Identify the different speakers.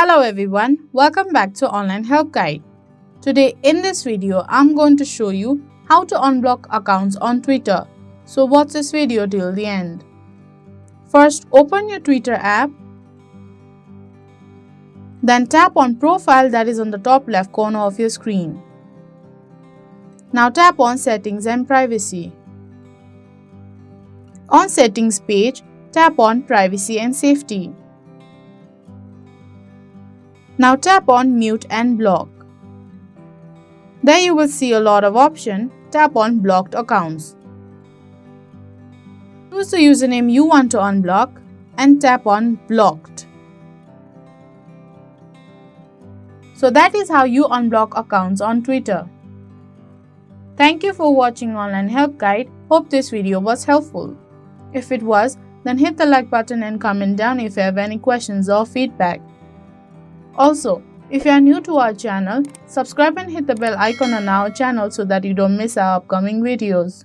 Speaker 1: Hello everyone, welcome back to Online Help Guide. Today in this video, I'm going to show you how to unblock accounts on Twitter. So watch this video till the end. First, open your Twitter app. Then tap on Profile that is on the top left corner of your screen. Now tap on Settings and Privacy. On Settings page, tap on Privacy and Safety. Now tap on Mute and Block. There you will see a lot of options. Tap on Blocked Accounts. Choose the username you want to unblock and tap on Blocked. So that is how you unblock accounts on Twitter. Thank you for watching Online Help Guide. Hope this video was helpful. If it was, then hit the like button and comment down if you have any questions or feedback. Also, if you are new to our channel, subscribe and hit the bell icon on our channel so that you don't miss our upcoming videos.